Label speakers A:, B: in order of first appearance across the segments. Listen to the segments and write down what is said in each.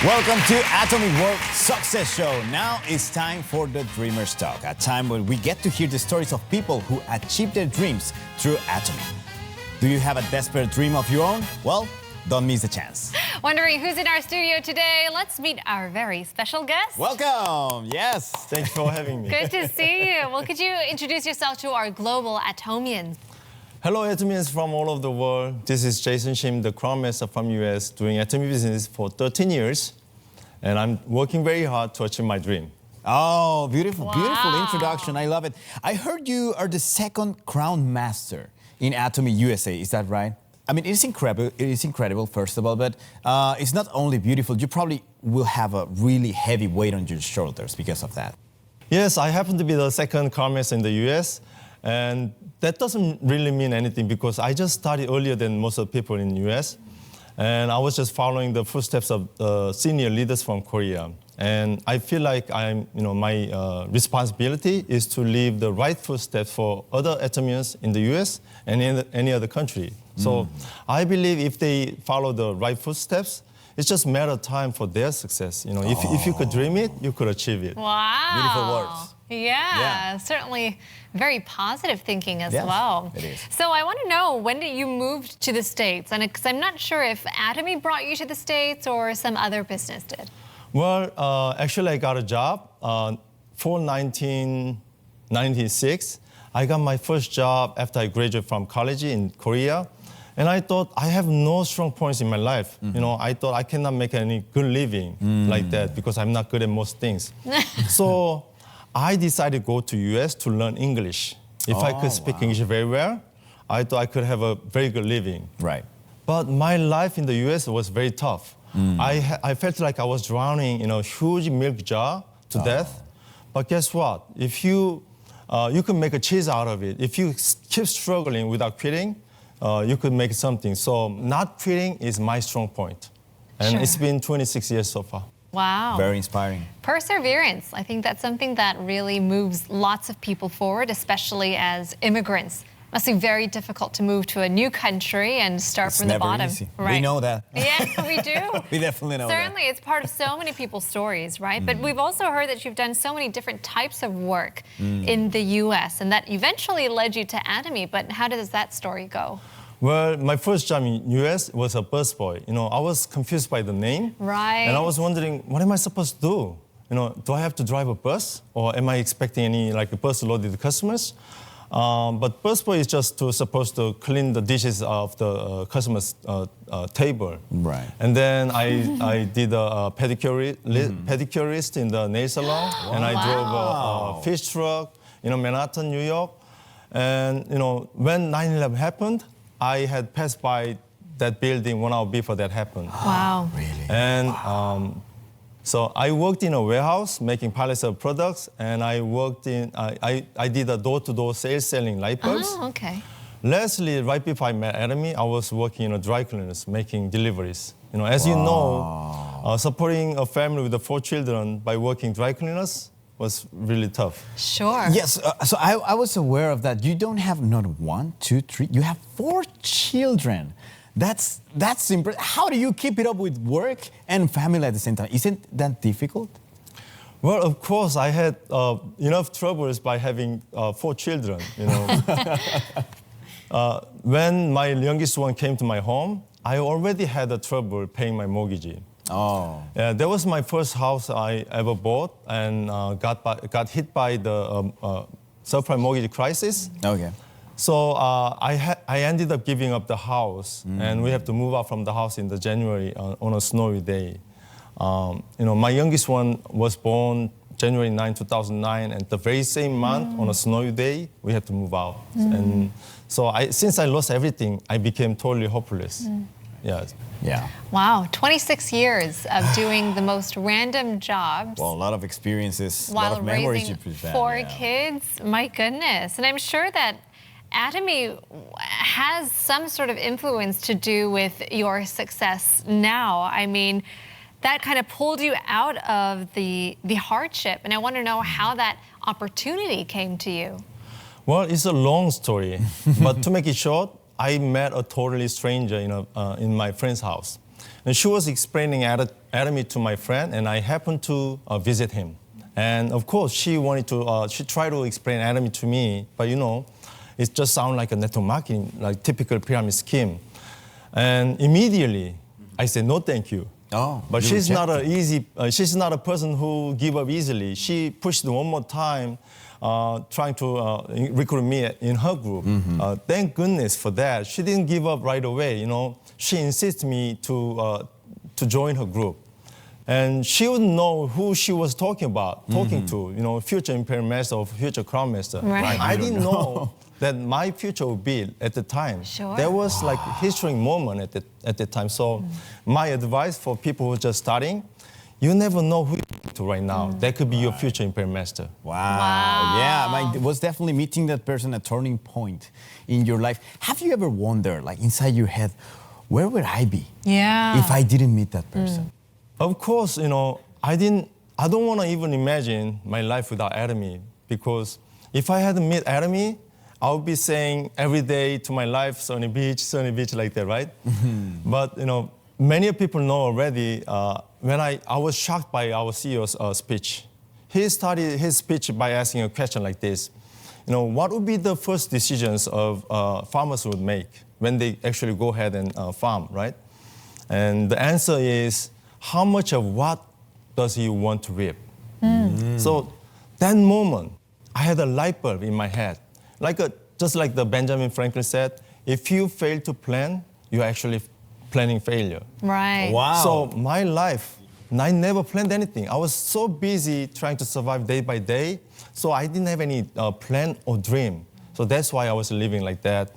A: Welcome to Atomy World Success Show. Now it's time for the Dreamers Talk, a time when we get to hear the stories of people who achieved their dreams through Atomy. Do you have a desperate dream of your own? Well, don't miss the chance.
B: Wondering who's in our studio today? Let's meet our very special guest.
A: Welcome. Yes.
C: Thanks for having me.
B: Good to see you. Well, could you introduce yourself to our global Atomians?
C: Hello, Atomians from all over the world. This is Jason Shim, the Crown Master from US, doing Atomy business for 13 years. And I'm working very hard to achieve my dream.
A: Oh, beautiful,
B: Wow.
A: beautiful introduction. I love it. I heard you are the second Crown Master in Atomy USA. Is that right? I mean, it's incredible. It is incredible, first of all, but it's not only beautiful. You probably will have a really heavy weight on your shoulders because of that.
C: Yes, I happen to be the second Crown Master in the US. And that doesn't really mean anything because I just started earlier than most of the people in the US. And I was just following the footsteps of senior leaders from Korea. And I feel like my responsibility is to leave the right footsteps for other Atomians in the US and in any other country. So I believe if they follow the right footsteps, it's just a matter of time for their success. You know, if you could dream it, you could achieve it.
B: Wow.
A: Beautiful words.
B: Yeah, certainly very positive thinking as
A: Yes,
B: well.
A: it is.
B: So I want to know, when did you move to the States? And because I'm not sure if Atomy brought you to the States or some other business did.
C: Well, actually, I got a job for 1996. I got my first job after I graduated from college in Korea. And I thought, I have no strong points in my life. You know, I thought I cannot make any good living like that because I'm not good at most things. So I decided to go to US to learn English. If I could speak English very well, I thought I could have a very good living.
A: Right.
C: But my life in the US was very tough. I felt like I was drowning in a huge milk jar to death. But guess what? If you can make a cheese out of it. If you keep struggling without quitting, you could make something. So not quitting is my strong point. And
B: Sure.
C: it's been 26 years so far.
B: Wow.
A: Very inspiring.
B: Perseverance. I think that's something that really moves lots of people forward, especially as immigrants. Must be very difficult to move to a new country and start
A: It's
B: from the
A: never
B: bottom.
A: easy.
B: Right.
A: We know that.
B: Yeah, we do.
A: We definitely know
B: Certainly, it's part of so many people's stories, right? But we've also heard that you've done so many different types of work in the U.S. and that eventually led you to Atomy. But how does that story go?
C: Well, my first job in US was a busboy. You know, I was confused by the name.
B: Right.
C: And I was wondering, what am I supposed to do? You know, do I have to drive a bus? Or am I expecting any, like, a bus loaded customers? But busboy is just supposed to clean the dishes of the customer's table.
A: Right.
C: And then I did a pedicurist in the nail salon. And I drove a fish truck, Manhattan, New York. And, when 9/11 happened, I had passed by that building 1 hour before that happened.
B: Wow.
A: Really?
C: And so I worked in a warehouse making pallets of products, and I did a door-to-door sales selling light bulbs.
B: Oh, okay.
C: Lastly, right before I met Atomy, I was working in a dry cleaners making deliveries. You know, as you know, supporting a family with 4 children by working dry cleaners was really tough.
B: Sure.
A: Yes, so I was aware of that. You don't have not 1, 2, 3, you have 4 children. That's impressive. How do you keep it up with work and family at the same time? Isn't that difficult?
C: Well, of course, I had enough troubles by having 4 children, When my youngest one came to my home, I already had a trouble paying my mortgage.
A: Oh.
C: Yeah, that was my first house I ever bought, and got hit by the subprime mortgage crisis.
A: Okay.
C: So I ended up giving up the house, and we have to move out from the house in the January on a snowy day. My youngest one was born January 9, 2009, and the very same month on a snowy day, we had to move out. And so since I lost everything, I became totally hopeless. Yes.
A: Yeah.
B: Wow, 26 years of doing the most random jobs.
A: Well, a lot of experiences, a lot
B: while
A: of memories
B: raising
A: you present.
B: 4 kids. My goodness. And I'm sure that Atomy has some sort of influence to do with your success now. I mean, that kind of pulled you out of the hardship. And I want to know how that opportunity came to you.
C: Well, it's a long story, but to make it short, I met a totally stranger in my friend's house. And she was explaining Atomy to my friend, and I happened to visit him. And of course, she tried to explain Atomy to me, but it just sounded like a network marketing, like typical pyramid scheme. And immediately, I said, no, thank you.
A: Oh,
C: but she's not she's not a person who give up easily. She pushed one more time, trying to recruit me in her group. Thank goodness for that. She didn't give up right away. She insisted me to join her group, and she wouldn't know who she was talking to. Future Imperial Master or future Crown Master.
B: Right.
C: I didn't know that my future would be at the time.
B: Sure.
C: There was like a historic moment at the time. So my advice for people who are just starting, you never know who you're talking to right now. That could be your future Imperial Master.
A: Wow. Yeah, it was definitely meeting that person a turning point in your life. Have you ever wondered, like inside your head, where would I be if I didn't meet that person?
C: Of course, I don't want to even imagine my life without Atomy, because if I hadn't met Atomy, I would be saying every day to my life, sunny beach, like that, right? But, many people know already, when I was shocked by our CEO's speech. He started his speech by asking a question like this. What would be the first decisions of farmers would make when they actually go ahead and farm, right? And the answer is, how much of what does he want to reap? So that moment, I had a light bulb in my head. Just like the Benjamin Franklin said, if you fail to plan, you're actually planning failure.
B: Right.
A: Wow.
C: So my life, I never planned anything. I was so busy trying to survive day by day, so I didn't have any plan or dream. So that's why I was living like that,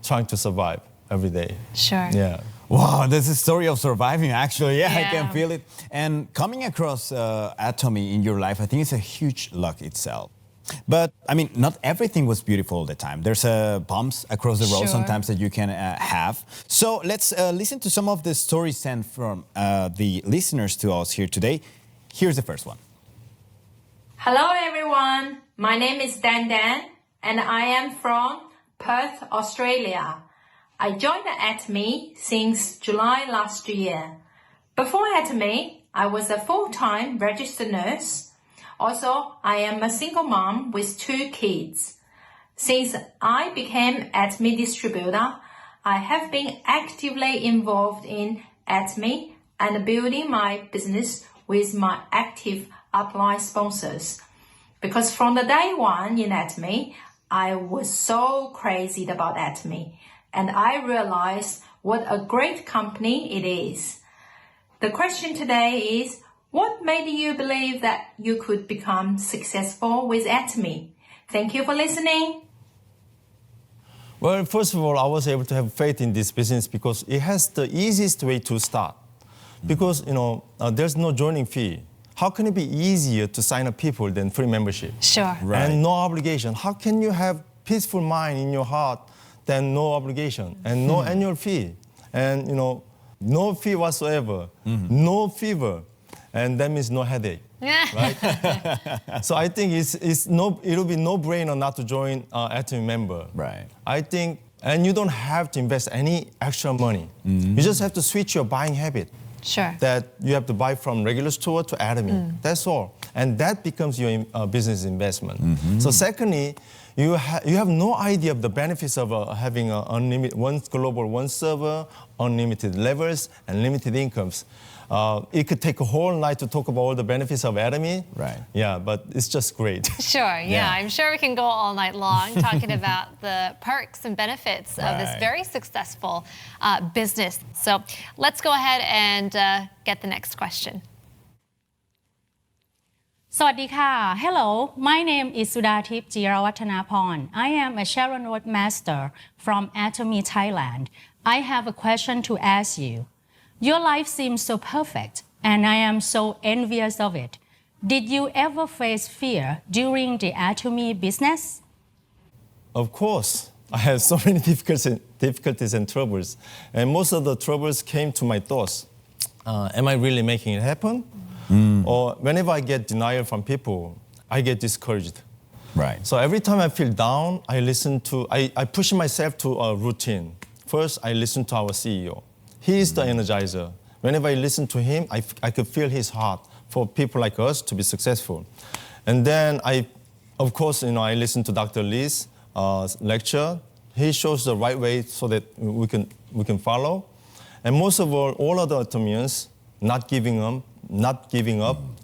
C: trying to survive every day.
B: Sure.
C: Yeah.
A: Wow, this is a story of surviving, actually. Yeah, I
B: Yeah.
A: can feel it. And coming across Atomy in your life, I think it's a huge luck itself. But, not everything was beautiful all the time. There's bumps across the road
B: Sure.
A: sometimes that you can have. So let's listen to some of the stories sent from the listeners to us here today. Here's the first one.
D: Hello everyone, my name is Dan and I am from Perth, Australia. I joined Atomy since July last year. Before Atomy, I was a full-time registered nurse. Also, I am a single mom with 2 kids. Since I became Atomy distributor, I have been actively involved in Atomy and building my business with my active upline sponsors. Because from the day one in Atomy, I was so crazy about Atomy, and I realized what a great company it is. The question today is, what made you believe that you could become successful with Atomy? Thank you for listening.
C: Well, first of all, I was able to have faith in this business because it has the easiest way to start. Because, there's no joining fee. How can it be easier to sign up people than free membership?
B: Sure.
A: Right.
C: And no obligation. How can you have peaceful mind in your heart than no obligation and no annual fee? And, no fee whatsoever, no fever, and that means no headache. Right? So I think it'll be no-brainer not to join Atomy member.
A: Right.
C: I think, and you don't have to invest any extra money. You just have to switch your buying habit.
B: Sure.
C: That you have to buy from regular store to Atomy. That's all. And that becomes your business investment. So secondly, you have no idea of the benefits of having unlimited, one global, one server, unlimited levels, and limited incomes. It could take a whole night to talk about all the benefits of Atomy.
A: Right.
C: Yeah, but it's just great.
B: Sure, yeah. I'm sure we can go all night long talking about the perks and benefits of this
A: Right.
B: very successful business. So let's go ahead and get the next question.
E: สวัสดีค่ะ Hello, my name is Sudathip Jirawattanaporn. I am a Sharon Road Master from Atomy, Thailand. I have a question to ask you. Your life seems so perfect, and I am so envious of it. Did you ever face fear during the Atomy business?
C: Of course, I had so many difficulties and troubles. And most of the troubles came to my thoughts. Am I really making it happen? Or whenever I get denial from people, I get discouraged.
A: Right.
C: So every time I feel down, I push myself to a routine. First, I listen to our CEO. He is the energizer. Whenever I listen to him, I could feel his heart for people like us to be successful. And then of course, I listen to Dr. Lee's lecture. He shows the right way so that we can follow. And most of all other Atomians not giving up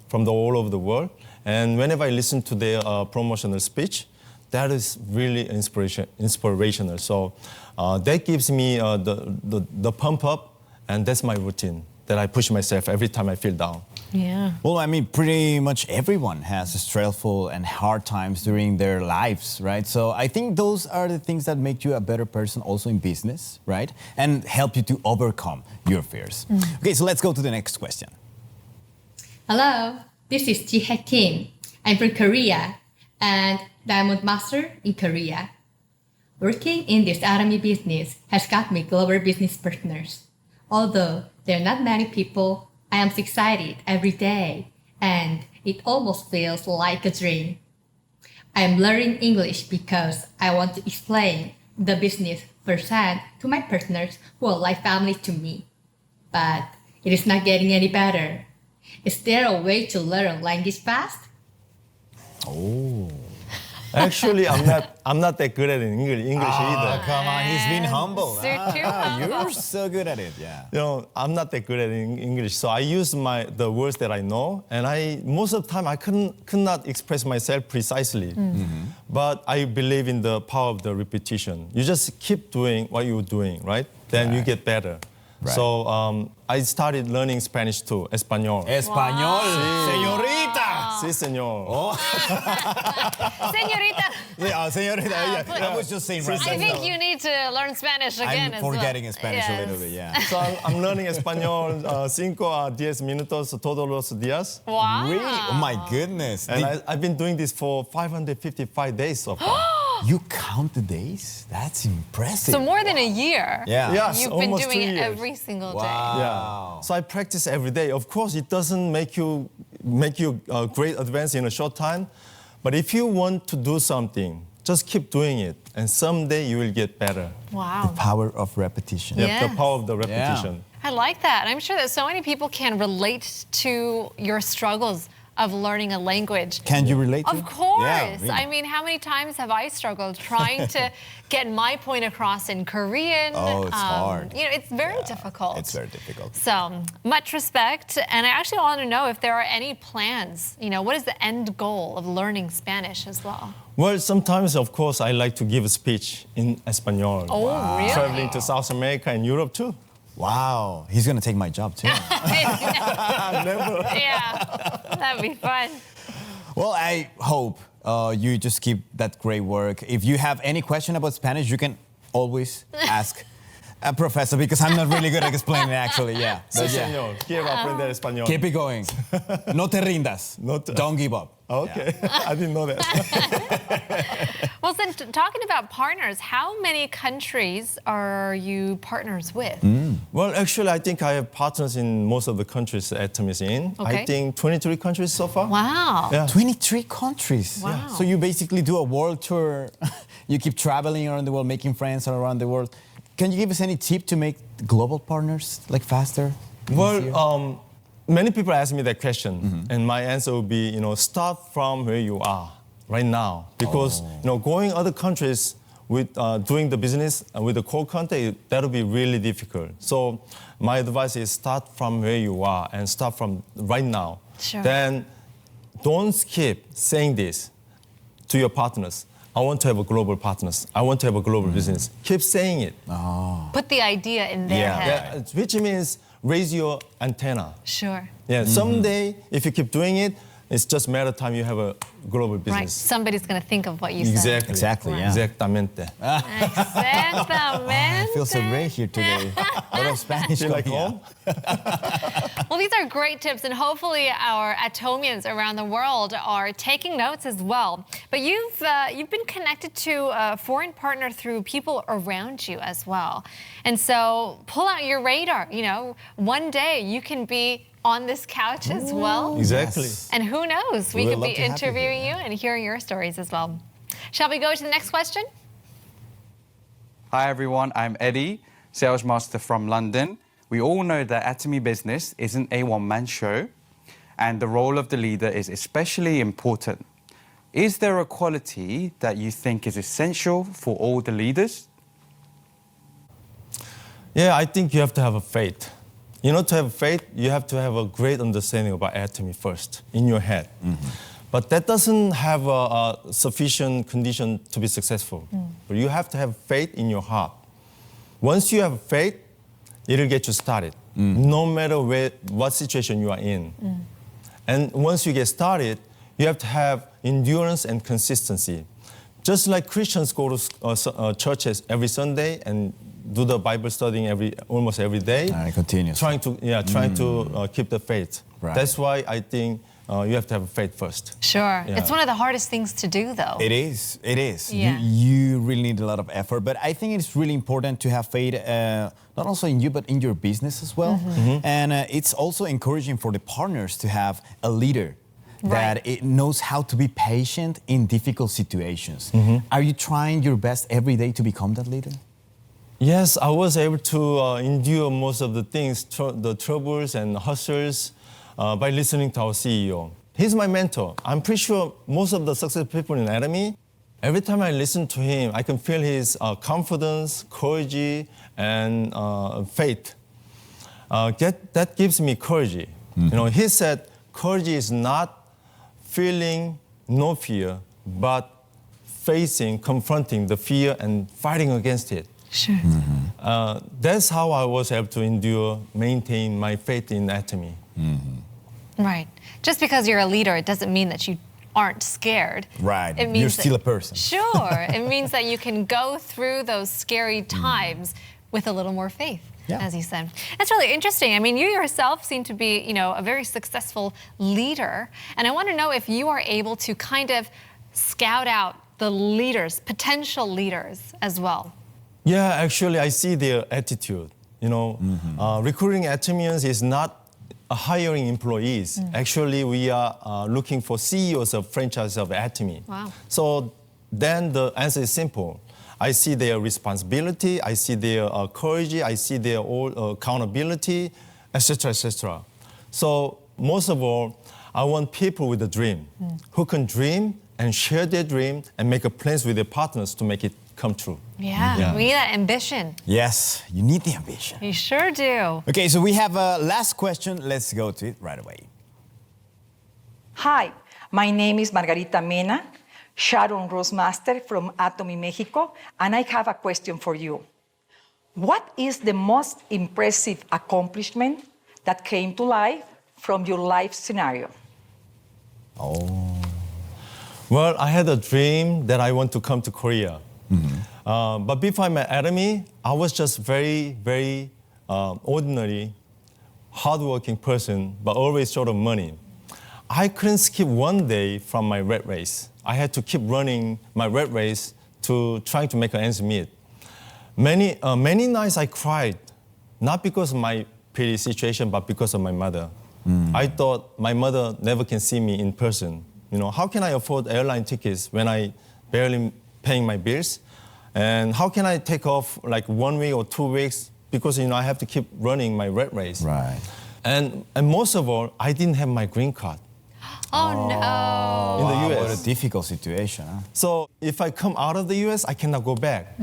C: from all over the world. And whenever I listen to their promotional speech, that is really inspirational. So that gives me the pump up, and that's my routine that I push myself every time I feel down.
B: Yeah.
A: Well, I mean, pretty much everyone has stressful and hard times during their lives, right? So I think those are the things that make you a better person also in business, right? And help you to overcome your fears. Okay, so let's go to the next question.
F: Hello, this is Ji-hae Kim. I'm from Korea and Diamond Master in Korea. Working in this Atomy business has got me global business partners. Although there are not many people, I am excited every day and it almost feels like a dream. I am learning English because I want to explain the business firsthand to my partners who are like family to me. But it is not getting any better. Is there a way to learn language fast?
C: Oh. Actually, I'm not that good at English either.
A: Come on, he's been humble.
B: You're too humble.
A: You're so good at it, yeah.
C: I'm not that good at English, so I use the words that I know, and most of the time I could not express myself precisely. But I believe in the power of the repetition. You just keep doing what you're doing, right? Then you get better.
A: Right.
C: So I started learning Spanish too, Español.
A: Español, señorita.
C: Sí, señor.
B: Señorita,
A: Señorita, yeah. I was just saying right
B: I think you need to learn Spanish again
A: I'm
B: as well.
A: forgetting Spanish a
B: Yes.
A: little bit, yeah.
C: So I'm learning Español 5 a 10 minutos todos los días.
B: Wow.
A: Really? Oh my goodness.
C: And I've been doing this for 555 days so far.
A: You count the days? That's impressive.
B: So more than a year.
A: Yeah.
C: Yes,
B: You've been
C: almost
B: doing
C: 2
B: it
C: years.
B: every single day.
A: Wow.
C: Yeah. So I practice every day. Of course, it doesn't make you a great advance in a short time, but if you want to do something, just keep doing it, and someday you will get better.
B: Wow.
A: Power of repetition.
C: Yep,
B: Yes.
C: the power of the repetition.
B: I like that. And I'm sure that so many people can relate to your struggles of learning a language.
A: Can you relate to
B: Of
A: it?
B: course.
A: Yeah, really.
B: I mean, how many times have I struggled trying to get my point across in Korean?
A: Oh, it's hard.
B: It's very difficult.
A: It's very difficult.
B: So much respect. And I actually want to know if there are any plans. What is the end goal of learning Spanish as well?
C: Well, sometimes, of course, I like to give a speech in Espanol.
B: Oh, really?
C: Traveling to South America and Europe too.
A: Wow. He's going to take my job too.
B: Yeah, that'd be fun.
A: Well, I hope you just keep that great work. If you have any question about Spanish, you can always ask a professor, because I'm not really good at explaining actually, yeah.
C: Sí,
A: But yeah.
C: señor. Quiero aprender español.
A: Keep it going. No te rindas. Don't give up.
C: Okay, I didn't know that.
B: Well, then, talking about partners, how many countries are you partners with?
C: Well, actually, I think I have partners in most of the countries Atomy is in.
B: Okay.
C: I think 23 countries so far.
B: Wow.
C: Yeah.
A: 23 countries.
B: Wow.
A: So you basically do a world tour. You keep traveling around the world, making friends around the world. Can you give us any tip to make global partners faster? easier?
C: Well, many people ask me that question, and my answer would be, start from where you are right now, because going other countries with doing the business with the core country, that'll be really difficult. So my advice is start from where you are and start from right now.
B: Sure.
C: Then don't keep saying this to your partners. I want to have a global partners. I want to have a global business. Keep saying it.
B: Put the idea in their head.
C: Which means raise your antenna.
B: Sure.
C: Yeah, someday, if you keep doing it, it's just a matter of time you have a global business.
B: Right. Somebody's going to think of what you said.
A: Exactly, yeah.
C: Exactamente.
B: Exactamente.
A: I feel so great here today. A lot of Spanish.
C: Feel like
A: coming out.
C: home?
B: Well, these are great tips, and hopefully our Atomians around the world are taking notes as well. But you've been connected to a foreign partner through people around you as well. And so pull out your radar. One day you can be on this couch as well.
C: Exactly.
A: Yes.
B: And who knows, we
A: We
B: could
A: would
B: be
A: love to have you
B: interviewing
A: here.
B: you and hearing your stories as well. Shall we go to the next question?
G: Hi everyone, I'm Eddie, Sales Master from London. we all know that Atomy business isn't a one-man show, and the role of the leader is especially important. Is there a quality that you think is essential for all the leaders?
C: Yeah, I think you have to have a faith. You know, to have faith, you have to have a great understanding about Atomy first, in your head. But that doesn't have a sufficient condition to be successful. But you have to have faith in your heart. Once you have faith, it'll get you started, no matter what situation you are in. And once you get started, you have to have endurance and consistency. Just like Christians go to churches every Sunday and do the Bible studying almost every day.
A: Continuous.
C: Trying to keep the faith.
A: Right.
C: That's why I think you have to have faith first.
B: Sure.
C: Yeah.
B: It's one of the hardest things to do, though.
A: It is. It is.
B: Yeah.
A: You really need a lot of effort. But I think it's really important to have faith, not also in you, but in your business as well. And it's also encouraging for the partners to have a leader that it knows how to be patient in difficult situations. Are you trying your best every day to become that leader?
C: Yes, I was able to endure most of the things, the troubles and hustles, by listening to our CEO. He's my mentor. I'm pretty sure most of the successful people in Atomy, every time I listen to him, I can feel his confidence, courage, and faith. That gives me courage. You know, he said, courage is not feeling no fear, but facing, confronting the fear and fighting against it.
B: Sure.
C: That's how I was able to endure, maintain my faith in Atomy.
B: Right. Just because you're a leader, it doesn't mean that you aren't scared.
A: Right.
B: It means
A: You're still a person.
B: Sure. It means that you can go through those scary times with a little more faith, as you said. That's really interesting. I mean, you yourself seem to be, you know, a very successful leader. And I want to know if you are able to kind of scout out the leaders, potential leaders as well.
C: Yeah, actually, I see their attitude. You know, recruiting Atomians is not hiring employees. Actually, we are looking for CEOs of franchise of Atomy.
B: Wow.
C: So then the answer is simple. I see their responsibility, I see their courage, I see their accountability, etc., etc. So most of all, I want people with a dream, who can dream and share their dream and make plans with their partners to make it come true.
B: Yeah, we need that ambition.
A: Yes, you need the ambition.
B: You sure do.
A: Okay, so we have a last question. Let's go to it right away.
H: Hi, my name is Margarita Mena, Sharon Rose Master from Atomy, Mexico, and I have a question for you. What is the most impressive accomplishment that came to life from your life scenario?
C: Well, I had a dream that I want to come to Korea. But before I met Atomy, I was just very, very ordinary, hardworking person, but always short of money. I couldn't skip one day from my rat race. I had to keep running my rat race to trying to make ends meet. Many nights I cried, not because of my pity situation, but because of my mother. I thought my mother never can see me in person. You know, how can I afford airline tickets when I barely paying my bills? And how can I take off like 1 week or 2 weeks because, you know, I have to keep running my rat race.
A: Right.
C: And most of all, I didn't have my green card.
B: Oh, no.
C: In the
A: What
C: US.
A: a difficult situation, huh?
C: So if I come out of the US, I cannot go back.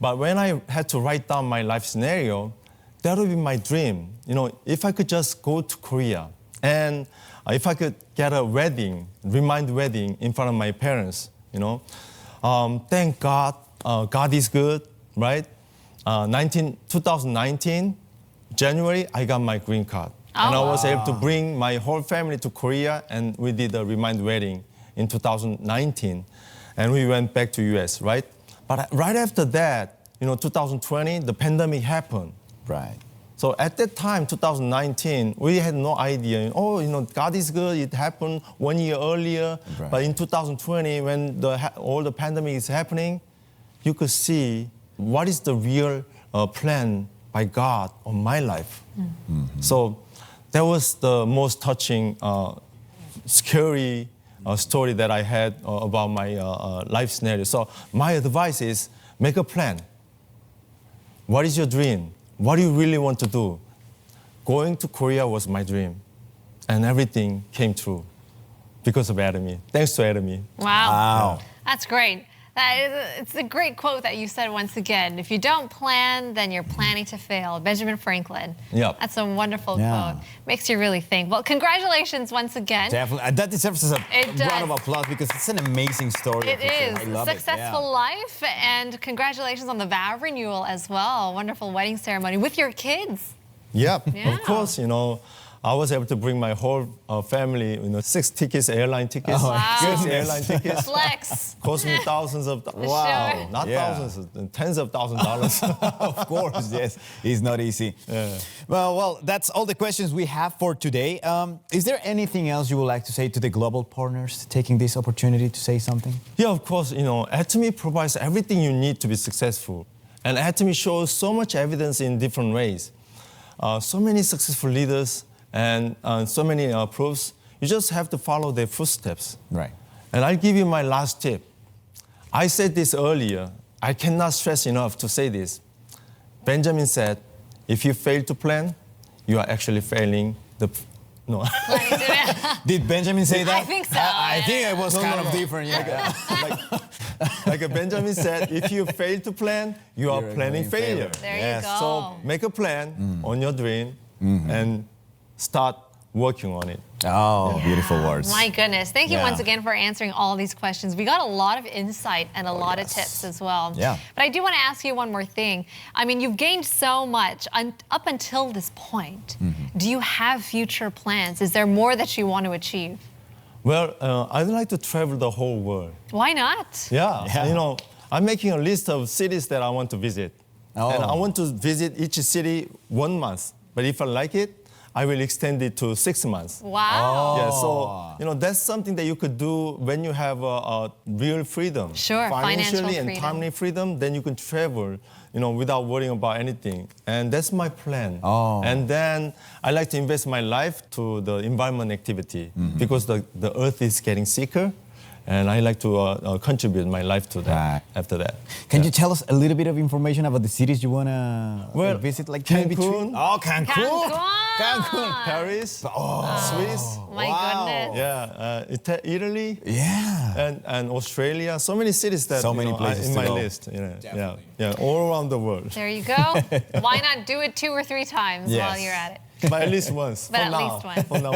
C: But when I had to write down my life scenario, that would be my dream. You know, if I could just go to Korea and if I could get a wedding, remind wedding in front of my parents, you know. Thank God, God is good, right? 2019, January, I got my green card. And I was able to bring my whole family to Korea, and we did a remind wedding in 2019. And we went back to US, right? But right after that, you know, 2020, the pandemic happened.
A: Right.
C: So at that time, 2019, we had no idea. Oh, you know, God is good. It happened 1 year earlier.
A: Right.
C: But in 2020, when all the pandemic is happening, you could see what is the real plan by God on my life. So that was the most touching, scary story that I had about my life scenario. So my advice is make a plan. What is your dream? What do you really want to do? going to Korea was my dream. And everything came true because of Atomy. Thanks to Atomy.
B: Wow. That's great. It's a great quote that you said once again. If you don't plan, then you're planning to fail. Benjamin Franklin.
C: Yep.
B: That's a wonderful quote. Makes you really think. Well, congratulations once again.
A: Definitely. That deserves a
B: It
A: round of
B: does.
A: applause because it's an amazing story.
B: It is.
A: I love
B: Successful life, and congratulations on the vow renewal as well. Wonderful wedding ceremony with your kids.
C: Yep,
B: Yeah.
C: of course, I was able to bring my whole family, 6 tickets, airline tickets.
B: Wow.
C: 6 airline tickets.
B: Flex.
C: Cost me thousands of
B: Sure.
C: not
A: Yeah.
C: thousands, tens of thousands of dollars.
A: Of course, yes. It's not easy.
C: Yeah.
A: Well, that's all the questions we have for today. Is there anything else you would like to say to the global partners taking this opportunity to say something?
C: Yeah, of course, Atomy provides everything you need to be successful. And Atomy shows so much evidence in different ways. So many successful leaders and so many proofs. You just have to follow their footsteps.
A: Right.
C: And I'll give you my last tip. I said this earlier. I cannot stress enough to say this. Benjamin said, if you fail to plan, you are actually failing the... No.
A: Did Benjamin say that?
B: I think so.
A: I think it was
C: No,
A: kind
C: no,
A: of
C: no.
A: different. Yeah.
C: Like Benjamin said, if you fail to plan, you are
A: You're
C: planning
A: planning
C: failure.
A: failure.
B: There
A: Yes.
B: you go.
C: So make a plan on your dream and start working on it.
A: Oh, beautiful words.
B: My goodness. Thank you
A: Yeah.
B: once again for answering all these questions. We got a lot of insight and a lot of tips as well.
A: Yeah.
B: But I do want to ask you one more thing. I mean, you've gained so much up until this point. Do you have future plans? Is there more that you want to achieve?
C: Well, I'd like to travel the whole world.
B: Why not?
C: Yeah. I'm making a list of cities that I want to visit.
A: Oh.
C: And I want to visit each city 1 month. But if I like it, I will extend it to 6 months.
B: Wow.
C: Yeah, so that's something that you could do when you have a real freedom.
B: Sure,
C: Financially
B: financial
C: and
B: freedom.
C: timely freedom, then you can travel, without worrying about anything. And that's my plan.
A: Oh.
C: And then I like to invest my life to the environment activity because the earth is getting sicker. And I like to contribute my life to that
A: Right.
C: after that.
A: Can you tell us a little bit of information about the cities you want to visit? Like maybe
C: Cancun.
A: Oh, Cancun.
B: Cancun.
C: Paris, Swiss,
B: My
A: Wow.
B: goodness.
C: yeah, Italy,
A: Yeah.
C: and Australia. So many cities that
A: So many
C: are
A: places
C: in
A: to
C: my
A: go.
C: list. Yeah, all around the world.
B: There you go. Why not do it 2 or 3 times
A: Yes.
B: while you're at it?
C: But at least once.
B: But
C: for
B: at
C: now.
B: least once.
C: For now,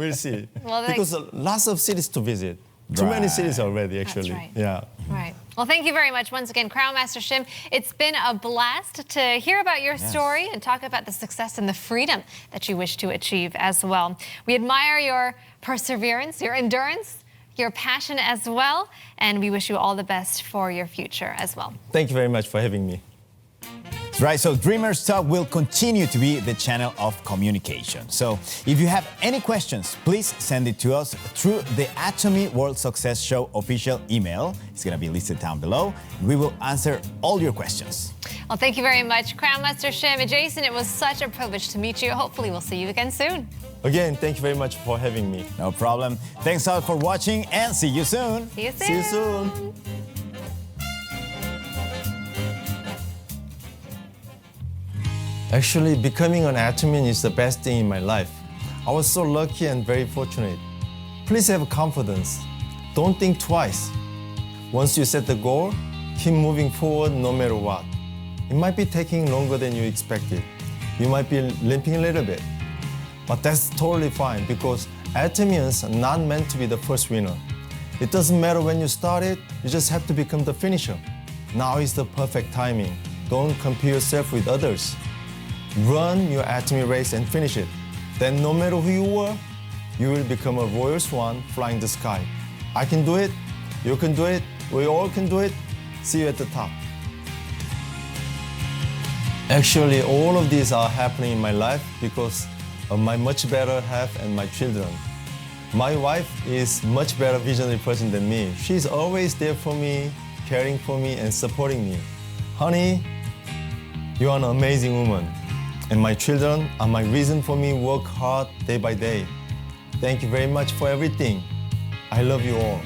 C: we'll see.
B: Well,
C: because lots of cities to visit. Too many
A: Right.
C: cities already, actually.
B: right.
C: Yeah.
B: Right. Well, thank you very much once again, Crown Master Shim. It's been a blast to hear about your story and talk about the success and the freedom that you wish to achieve as well. We admire your perseverance, your endurance, your passion as well, and we wish you all the best for your future as well.
C: Thank you very much for having me.
A: Right, so Dreamers Talk will continue to be the channel of communication. So if you have any questions, please send it to us through the Atomy World Success Show official email. It's going to be listed down below. We will answer all your questions.
B: Well, thank you very much, Crown Master Shim. And Jason, it was such a privilege to meet you. Hopefully we'll see you again soon.
C: Again, thank you very much for having me.
A: No problem. Thanks all for watching and see you soon.
B: See you soon.
C: See you soon. Actually, becoming an Atomy is the best thing in my life. I was so lucky and very fortunate. Please have confidence. Don't think twice. Once you set the goal, keep moving forward no matter what. It might be taking longer than you expected. You might be limping a little bit. But that's totally fine because Atomians are not meant to be the first winner. It doesn't matter when you started, you just have to become the finisher. Now is the perfect timing. Don't compare yourself with others. Run your Atomy race and finish it. Then no matter who you were, you will become a royal swan flying the sky. I can do it, you can do it, we all can do it. See you at the top. Actually, all of these are happening in my life because of my much better half and my children. My wife is much better visionary person than me. She's always there for me, caring for me and supporting me. Honey, you are an amazing woman. And my children are my reason for me work hard day by day. Thank you very much for everything. I love you all.